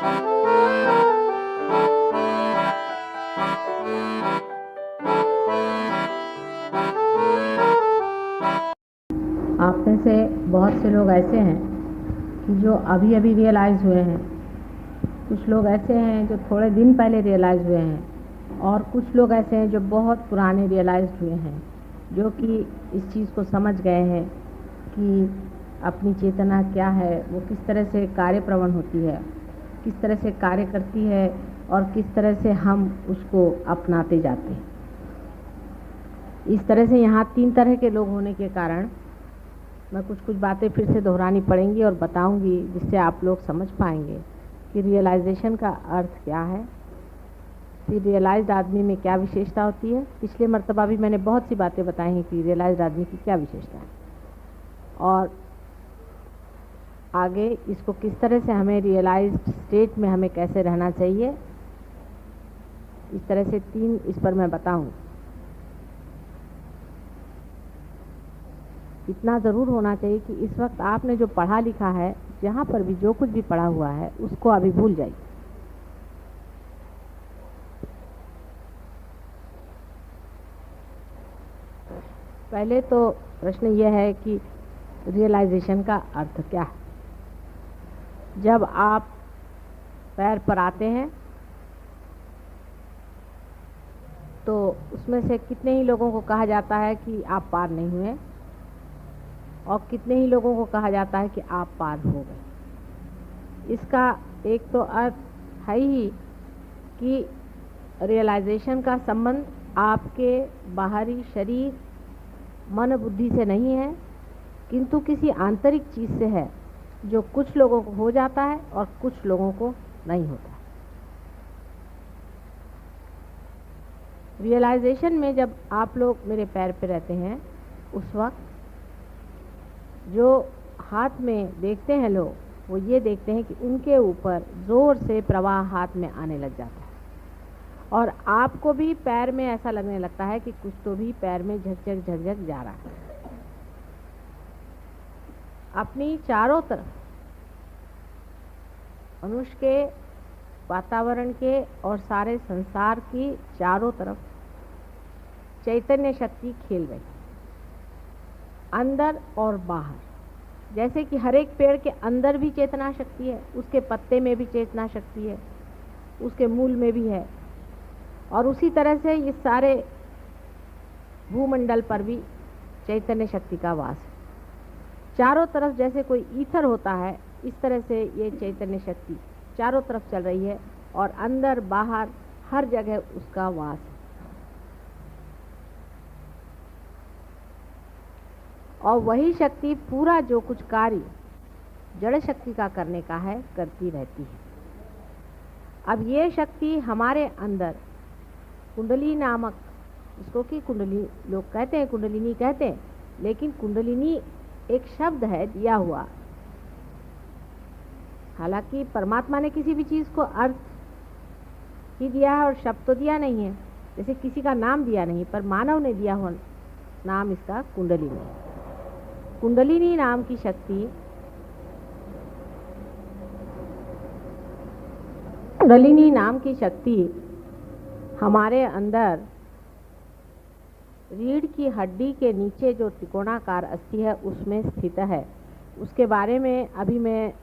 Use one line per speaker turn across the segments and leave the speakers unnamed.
आप में से बहुत से लोग ऐसे हैं कि जो अभी अभी रियलाइज़ हुए हैं, कुछ लोग ऐसे हैं जो थोड़े दिन पहले रियलाइज़ हुए हैं, और कुछ लोग ऐसे हैं जो बहुत पुराने रियलाइज़ हुए हैं, जो कि इस चीज़ को समझ गए हैं कि अपनी चेतना क्या है, वो किस तरह से कार्यप्रवण होती है, किस तरह से कार्य करती है, और किस तरह से हम उसको अपनाते जाते हैं। इस तरह से यहाँ 3 तरह के लोग होने के कारण मैं कुछ बातें फिर से दोहरानी पड़ेंगी और बताऊंगी, जिससे आप लोग समझ पाएंगे कि रियलाइजेशन का अर्थ क्या है, फिर रियलाइज्ड आदमी में क्या विशेषता होती है। पिछले मर्तबा भी मैंने बहुत सी बातें बताई हैं कि रियलाइज्ड आदमी की क्या विशेषता है, और आगे इसको किस तरह से हमें रियलाइज्ड स्टेट में हमें कैसे रहना चाहिए, इस तरह से 3 इस पर मैं बताऊंगी। इतना ज़रूर होना चाहिए कि इस वक्त आपने जो पढ़ा लिखा है, जहाँ पर भी जो कुछ भी पढ़ा हुआ है, उसको अभी भूल जाइए। पहले तो प्रश्न यह है कि रियलाइजेशन का अर्थ क्या है। जब आप पैर पर आते हैं तो उसमें से कितने ही लोगों को कहा जाता है कि आप पार नहीं हुए, और कितने ही लोगों को कहा जाता है कि आप पार हो गए। इसका एक तो अर्थ है ही कि रियलाइजेशन का संबंध आपके बाहरी शरीर, मन, बुद्धि से नहीं है, किंतु किसी आंतरिक चीज़ से है, जो कुछ लोगों को हो जाता है और कुछ लोगों को नहीं होता। रियलाइजेशन में जब आप लोग मेरे पैर पे रहते हैं, उस वक्त जो हाथ में देखते हैं लोग, वो ये देखते हैं कि उनके ऊपर ज़ोर से प्रवाह हाथ में आने लग जाता है, और आपको भी पैर में ऐसा लगने लगता है कि कुछ तो भी पैर में झकझक झकझक जा रहा है। अपनी चारों तरफ मनुष्य के, वातावरण के और सारे संसार की चारों तरफ चैतन्य शक्ति खेल रही, अंदर और बाहर। जैसे कि हर एक पेड़ के अंदर भी चेतना शक्ति है, उसके पत्ते में भी चेतना शक्ति है, उसके मूल में भी है, और उसी तरह से ये सारे भूमंडल पर भी चैतन्य शक्ति का वास है। चारों तरफ जैसे कोई ईथर होता है, इस तरह से ये चैतन्य शक्ति चारों तरफ चल रही है, और अंदर बाहर हर जगह उसका वास है। और वही शक्ति पूरा जो कुछ कार्य जड़ शक्ति का करने का है, करती रहती है। अब ये शक्ति हमारे अंदर कुंडली नामक, इसको कि कुंडली लोग कहते हैं, कुंडलिनी कहते हैं, लेकिन कुंडलिनी एक शब्द है दिया हुआ। हालांकि परमात्मा ने किसी भी चीज़ को अर्थ ही दिया है और शब्द तो दिया नहीं है, जैसे किसी का नाम दिया नहीं, पर मानव ने दिया हुआ नाम इसका कुंडलिनी। कुंडलिनी नाम की शक्ति, कुंडलिनी नाम की शक्ति हमारे अंदर रीढ़ की हड्डी के नीचे जो त्रिकोणाकार अस्थि है, उसमें स्थित है। उसके बारे में अभी मैं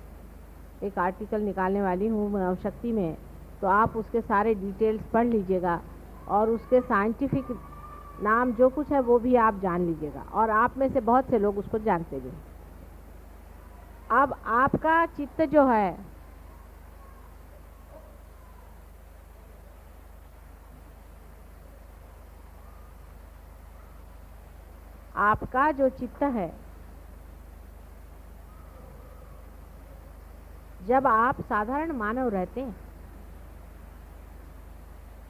एक आर्टिकल निकालने वाली हूँ मानव शक्ति में, तो आप उसके सारे डिटेल्स पढ़ लीजिएगा, और उसके साइंटिफिक नाम जो कुछ है वो भी आप जान लीजिएगा, और आप में से बहुत से लोग उसको जानते भी। अब आपका चित्त जो है, आपका जो चित्त है, जब आप साधारण मानव रहते हैं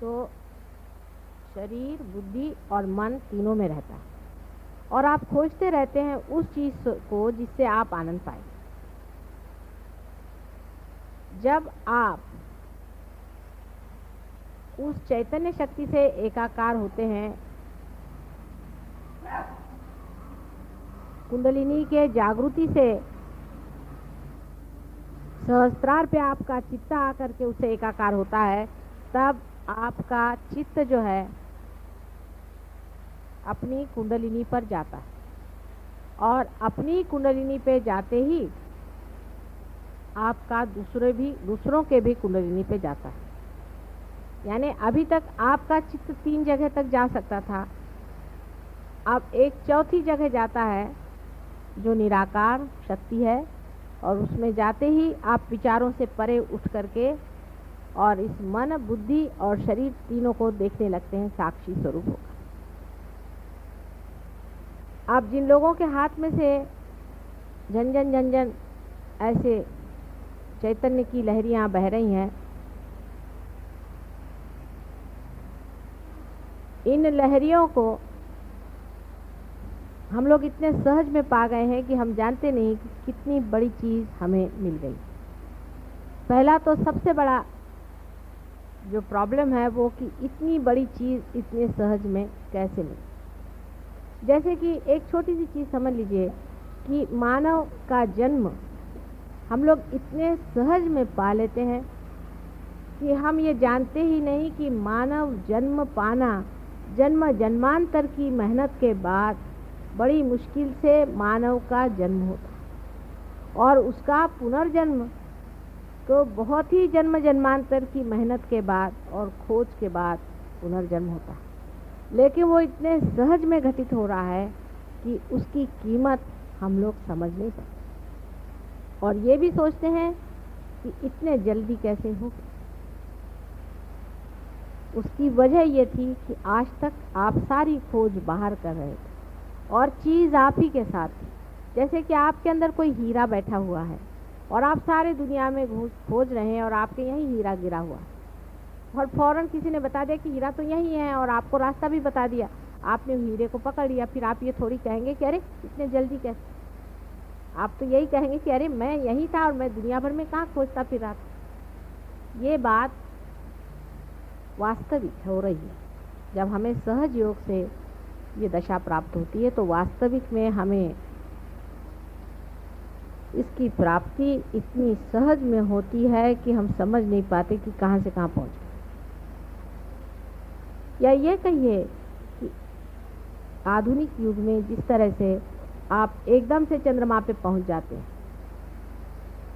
तो शरीर, बुद्धि और मन तीनों में रहता है, और आप खोजते रहते हैं उस चीज़ को जिससे आप आनंद पाए। जब आप उस चैतन्य शक्ति से एकाकार होते हैं, कुंडलिनी के जागृति से सहस्त्रार पे आपका चित्त आकर के उससे एकाकार होता है, तब आपका चित्त जो है अपनी कुंडलिनी पर जाता है, और अपनी कुंडलिनी पे जाते ही आपका दूसरों के भी कुंडलिनी पे जाता है। यानी अभी तक आपका चित्त 3 जगह तक जा सकता था, अब एक चौथी जगह जाता है जो निराकार शक्ति है, और उसमें जाते ही आप विचारों से परे उठ करके और इस मन, बुद्धि और शरीर तीनों को देखने लगते हैं साक्षी स्वरूप होकर। अब जिन लोगों के हाथ में से झंझन झंझन ऐसे चैतन्य की लहरियां बह रही हैं, इन लहरियों को हम लोग इतने सहज में पा गए हैं कि हम जानते नहीं कि कितनी बड़ी चीज़ हमें मिल गई। पहला तो सबसे बड़ा जो प्रॉब्लम है वो कि इतनी बड़ी चीज़ इतने सहज में कैसे मिली। जैसे कि एक छोटी सी चीज़ समझ लीजिए कि मानव का जन्म हम लोग इतने सहज में पा लेते हैं कि हम ये जानते ही नहीं कि मानव जन्म पाना जन्म जन्मांतर की मेहनत के बाद बड़ी मुश्किल से मानव का जन्म होता है, और उसका पुनर्जन्म तो बहुत ही जन्म जन्मांतर की मेहनत के बाद और खोज के बाद पुनर्जन्म होता है। लेकिन वो इतने सहज में घटित हो रहा है कि उसकी कीमत हम लोग समझ नहीं सकते, और ये भी सोचते हैं कि इतने जल्दी कैसे हो। उसकी वजह ये थी कि आज तक आप सारी खोज बाहर कर रहे थे और चीज़ आप ही के साथ थी। जैसे कि आपके अंदर कोई हीरा बैठा हुआ है और आप सारे दुनिया में खोज रहे हैं और आपके यहीं हीरा गिरा हुआ है, और फौरन किसी ने बता दिया कि हीरा तो यहीं है, और आपको रास्ता भी बता दिया, आपने हीरे को पकड़ लिया। फिर आप ये थोड़ी कहेंगे कि अरे इतने जल्दी कैसे। आप तो यही कहेंगे कि अरे मैं यहीं था और मैं दुनिया भर में कहाँ खोजता फिर रहा था। ये बात वास्तविक हो रही है। जब हमें सहज योग से ये दशा प्राप्त होती है तो वास्तविक में हमें इसकी प्राप्ति इतनी सहज में होती है कि हम समझ नहीं पाते कि कहाँ से कहाँ पहुँच गए। या ये कहिए कि आधुनिक युग में जिस तरह से आप एकदम से चंद्रमा पे पहुँच जाते हैं,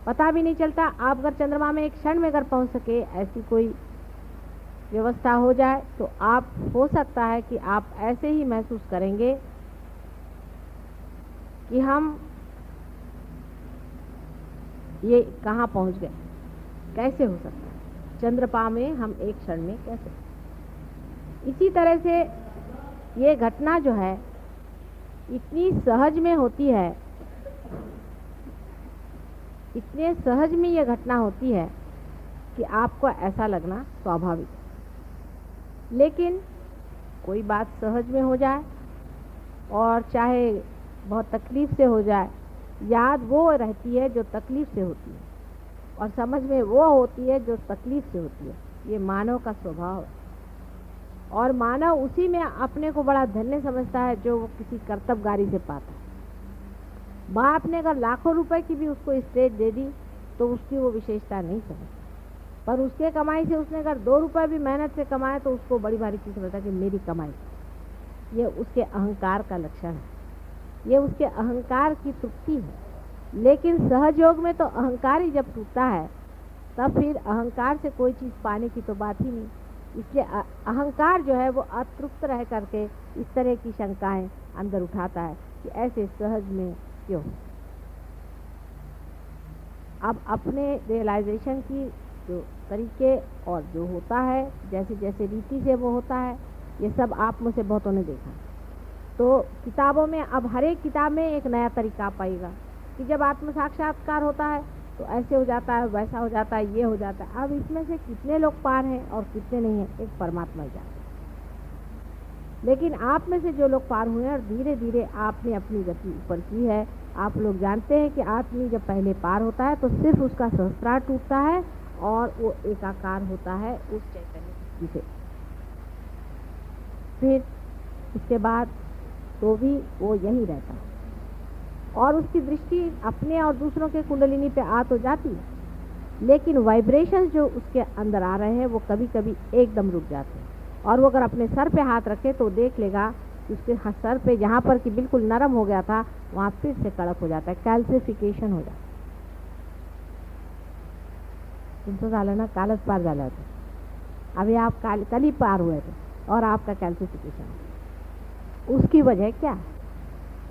पता भी नहीं चलता। आप अगर चंद्रमा में एक क्षण में अगर पहुँच सके, ऐसी कोई व्यवस्था हो जाए तो आप हो सकता है कि आप ऐसे ही महसूस करेंगे कि हम ये कहाँ पहुँच गए, कैसे हो सकता है चंद्रमा में हम एक क्षण में कैसे। इसी तरह से ये घटना जो है इतनी सहज में होती है, इतने सहज में ये घटना होती है कि आपको ऐसा लगना स्वाभाविक है। लेकिन कोई बात सहज में हो जाए और चाहे बहुत तकलीफ़ से हो जाए, याद वो रहती है जो तकलीफ़ से होती है और समझ में वो होती है जो तकलीफ़ से होती है। ये मानव का स्वभाव है, और मानव उसी में अपने को बड़ा धन्य समझता है जो वो किसी कर्तव्यगारी से पाता है। बाप ने अगर लाखों रुपए की भी उसको स्टेज दे दी तो उसकी वो विशेषता नहीं समझता, पर उसके कमाई से उसने अगर 2 रुपए भी मेहनत से कमाए तो उसको बड़ी भारी चीज़ समझता है कि मेरी कमाई। ये उसके अहंकार का लक्षण है, ये उसके अहंकार की तृप्ति है। लेकिन सहज योग में तो अहंकार ही जब टूटता है तब फिर अहंकार से कोई चीज़ पाने की तो बात ही नहीं। इसलिए अहंकार जो है वो अतृप्त रह करके इस तरह की शंकाएं अंदर उठाता है कि ऐसे सहज में क्यों। अब अपने रियलाइजेशन की जो तरीके और जो होता है, जैसे जैसे रीति से वो होता है, ये सब आप में से बहुतों ने देखा। तो किताबों में अब हर एक किताब में एक नया तरीका पाएगा कि जब आत्म साक्षात्कार होता है तो ऐसे हो जाता है, वैसा हो जाता है, ये हो जाता है। अब इसमें से कितने लोग पार हैं और कितने नहीं हैं, एक परमात्मा ही जानता है। लेकिन आप में से जो लोग पार हुए हैं और धीरे धीरे आपने अपनी गति ऊपर की है, आप लोग जानते हैं कि आदमी जब पहले पार होता है तो सिर्फ उसका सहस्त्रार टूटता है और वो एकाकार होता है उस चैतन्य से। फिर उसके बाद तो भी वो यही रहता है और उसकी दृष्टि अपने और दूसरों के कुंडलिनी पे आ तो जाती है, लेकिन वाइब्रेशंस जो उसके अंदर आ रहे हैं वो कभी कभी एकदम रुक जाते हैं। और वो अगर अपने सर पे हाथ रखे तो देख लेगा कि उसके सर पे जहाँ पर कि बिल्कुल नरम हो गया था वहाँ फिर से कड़क हो जाता है, कैल्सिफिकेशन हो जाता है। तुमचं झालं ना, कालच पार झालं होतं, अभी आप कल ही पार हुए थे और आपका कैल्सिफिकेशन। उसकी वजह क्या है?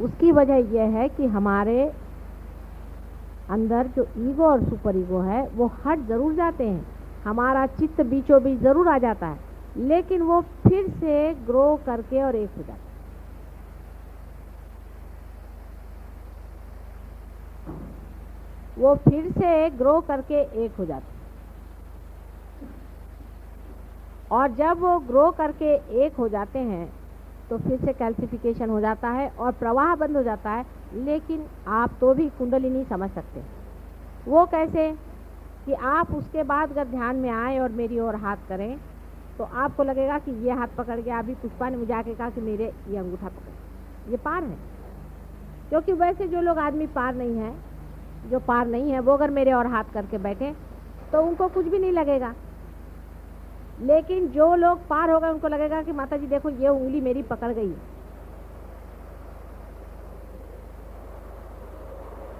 उसकी वजह यह है कि हमारे अंदर जो ईगो और सुपर ईगो है वो हट जरूर जाते हैं, हमारा चित्त बीचों बीच जरूर आ जाता है, लेकिन वो फिर से ग्रो करके और एक हो जाता है। वो फिर से ग्रो करके एक हो जाता है। और जब वो ग्रो करके एक हो जाते हैं तो फिर से कैल्सिफिकेशन हो जाता है और प्रवाह बंद हो जाता है। लेकिन आप तो भी कुंडलिनी समझ सकते। वो कैसे कि आप उसके बाद अगर ध्यान में आए और मेरी ओर हाथ करें तो आपको लगेगा कि ये हाथ पकड़ के, अभी पुष्पा ने मुझे आके कहा कि मेरे ये अंगूठा पकड़, ये पार है। क्योंकि वैसे जो लोग आदमी पार नहीं है, जो पार नहीं है, वो अगर मेरे और हाथ करके बैठे तो उनको कुछ भी नहीं लगेगा। लेकिन जो लोग पार हो गए उनको लगेगा कि माता जी देखो ये उंगली मेरी पकड़ गई है।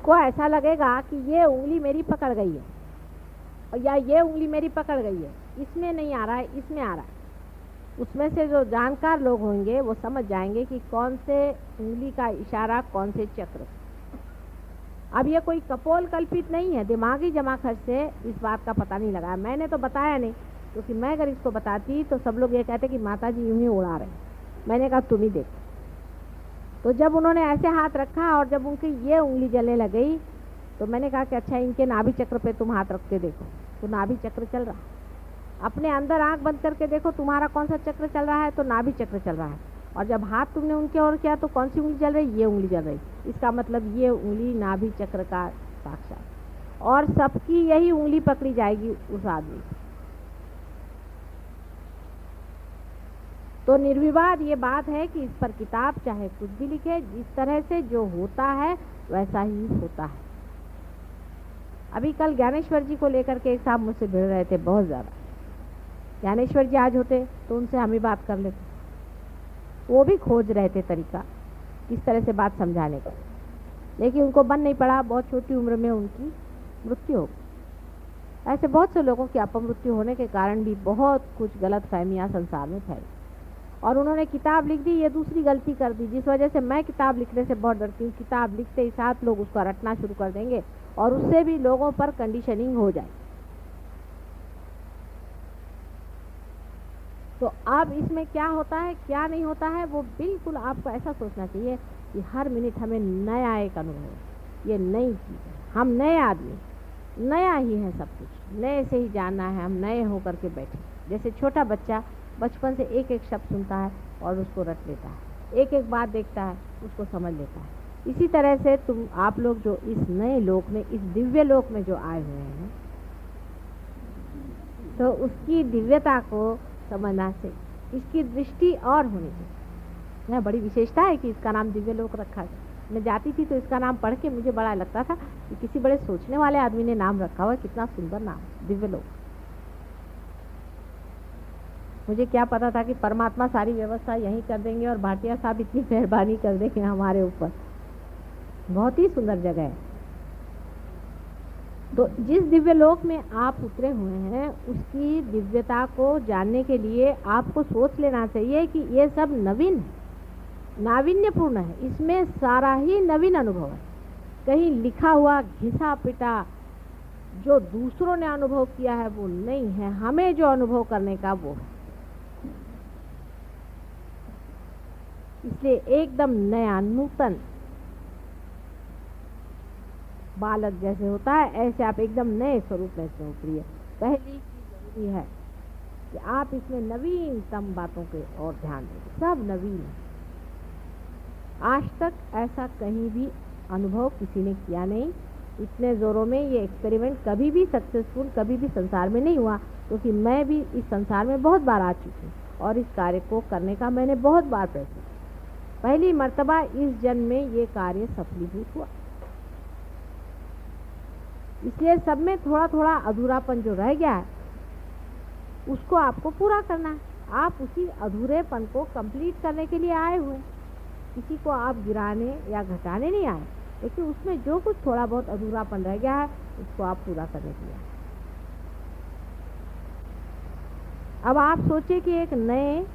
को ऐसा लगेगा कि ये उंगली मेरी पकड़ गई है, और या ये उंगली मेरी पकड़ गई है, इसमें नहीं आ रहा है, इसमें आ रहा है। उसमें से जो जानकार लोग होंगे वो समझ जाएंगे कि कौन से उंगली का इशारा कौन से चक्र। अब ये कोई कपोल कल्पित नहीं है, दिमागी जमाखर्च से इस बात का पता नहीं लगा। मैंने तो बताया नहीं, क्योंकि मैं अगर इसको बताती तो सब लोग ये कहते कि माता जी यूं ही उड़ा रहे हैं। मैंने कहा तुम ही देखो। तो जब उन्होंने ऐसे हाथ रखा और जब उनकी ये उंगली जलने लग गई तो मैंने कहा कि अच्छा इनके नाभि चक्र पे तुम हाथ रख के देखो, तो नाभि चक्र चल रहा है। अपने अंदर आंख बंद करके देखो तुम्हारा कौन सा चक्र चल रहा है, तो नाभि चक्र चल रहा है। और जब हाथ तुमने उनके ओर किया तो कौन सी उंगली चल रही? ये उंगली चल रही। इसका मतलब ये उंगली नाभि चक्र का साक्षात, और सबकी यही उंगली पकड़ी जाएगी उस आदमी। तो निर्विवाद ये बात है कि इस पर किताब चाहे कुछ भी लिखे, जिस तरह से जो होता है वैसा ही होता है। अभी कल ज्ञानेश्वर जी को लेकर के एक साहब मुझसे भिड़ रहे थे बहुत ज़्यादा। ज्ञानेश्वर जी आज होते तो उनसे हम ही बात कर लेते। वो भी खोज रहे थे तरीका किस तरह से बात समझाने का, लेकिन उनको बन नहीं पड़ा। बहुत छोटी उम्र में उनकी मृत्यु हो गई। ऐसे बहुत से लोगों की अपमृत्यु होने के कारण भी बहुत कुछ गलत फहमियाँ संसार में फैली, और उन्होंने किताब लिख दी। ये दूसरी गलती कर दी जिस वजह से मैं किताब लिखने से बहुत डरती हूँ। किताब लिखते ही साथ लोग उसको रटना शुरू कर देंगे और उससे भी लोगों पर कंडीशनिंग हो जाए। तो अब इसमें क्या होता है क्या नहीं होता है, वो बिल्कुल आपको ऐसा सोचना चाहिए कि हर मिनट हमें नया एक अनुभव है। ये नई चीज़ है, हम नए आदमी, नया ही है सब कुछ, नए से ही जानना है। हम नए होकर के बैठे, जैसे छोटा बच्चा बचपन से एक एक शब्द सुनता है और उसको रट लेता है, एक एक बात देखता है उसको समझ लेता है। इसी तरह से आप लोग जो इस नए लोक में, इस दिव्य लोक में जो आए हुए हैं, तो उसकी दिव्यता को समझना से इसकी दृष्टि और होनी चाहिए। यह बड़ी विशेषता है कि इसका नाम दिव्य लोक रखा है। मैं जाती थी तो इसका नाम पढ़ के मुझे बड़ा लगता था कि किसी बड़े सोचने वाले आदमी ने नाम रखा हुआ, कितना सुंदर नाम, दिव्य लोक। मुझे क्या पता था कि परमात्मा सारी व्यवस्था यहीं कर देंगे और भाटिया साहब इतनी मेहरबानी कर देंगे हमारे ऊपर। बहुत ही सुंदर जगह है। तो जिस दिव्य लोक में आप उतरे हुए हैं उसकी दिव्यता को जानने के लिए आपको सोच लेना चाहिए कि ये सब नवीन है, नावीन्यपूर्ण है। इसमें सारा ही नवीन अनुभव है। कहीं लिखा हुआ घिसा पिटा जो दूसरों ने अनुभव किया है वो नहीं है, हमें जो अनुभव करने का वो है। इसलिए एकदम नया, नूतन, बालक जैसे होता है ऐसे आप एकदम नए स्वरूप में से उतरिए। पहली चीज जरूरी है कि आप इसमें नवीनतम बातों के और ध्यान दें। सब नवीन है। आज तक ऐसा कहीं भी अनुभव किसी ने किया नहीं। इतने जोरों में ये एक्सपेरिमेंट कभी भी सक्सेसफुल कभी भी संसार में नहीं हुआ, क्योंकि मैं भी इस संसार में बहुत बार आ चुकी हूँ और इस कार्य को करने का मैंने बहुत बार प्रयत्न किया। पहली मर्तबा इस जन्म में ये कार्य सफलीभूत हुआ। इसलिए सब में थोड़ा थोड़ा अधूरापन जो रह गया है उसको आपको पूरा करना है। आप उसी अधूरेपन को कंप्लीट करने के लिए आए हुए, किसी को आप गिराने या घटाने नहीं आए, लेकिन उसमें जो कुछ थोड़ा बहुत अधूरापन रह गया है उसको आप पूरा करने के लिए आए। अब आप सोचिए कि एक नए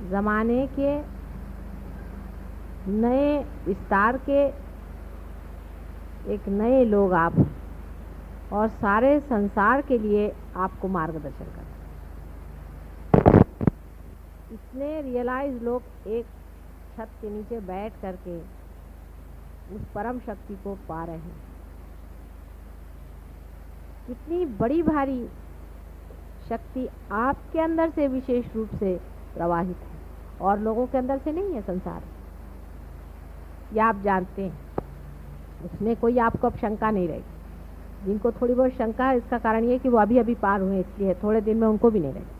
ज़माने के, नए विस्तार के एक नए लोग आप हैं और सारे संसार के लिए आपको मार्गदर्शन करना। इतने रियलाइज लोग एक छत के नीचे बैठ करके उस परम शक्ति को पा रहे हैं। कितनी बड़ी भारी शक्ति आपके अंदर से विशेष रूप से प्रवाहित है और लोगों के अंदर से नहीं है संसार, ये आप जानते हैं। उसमें कोई आपको अब शंका नहीं रहेगी। जिनको थोड़ी बहुत शंका है इसका कारण ये कि वो अभी अभी पार हुए, इसलिए थोड़े दिन में उनको भी नहीं रहेगी।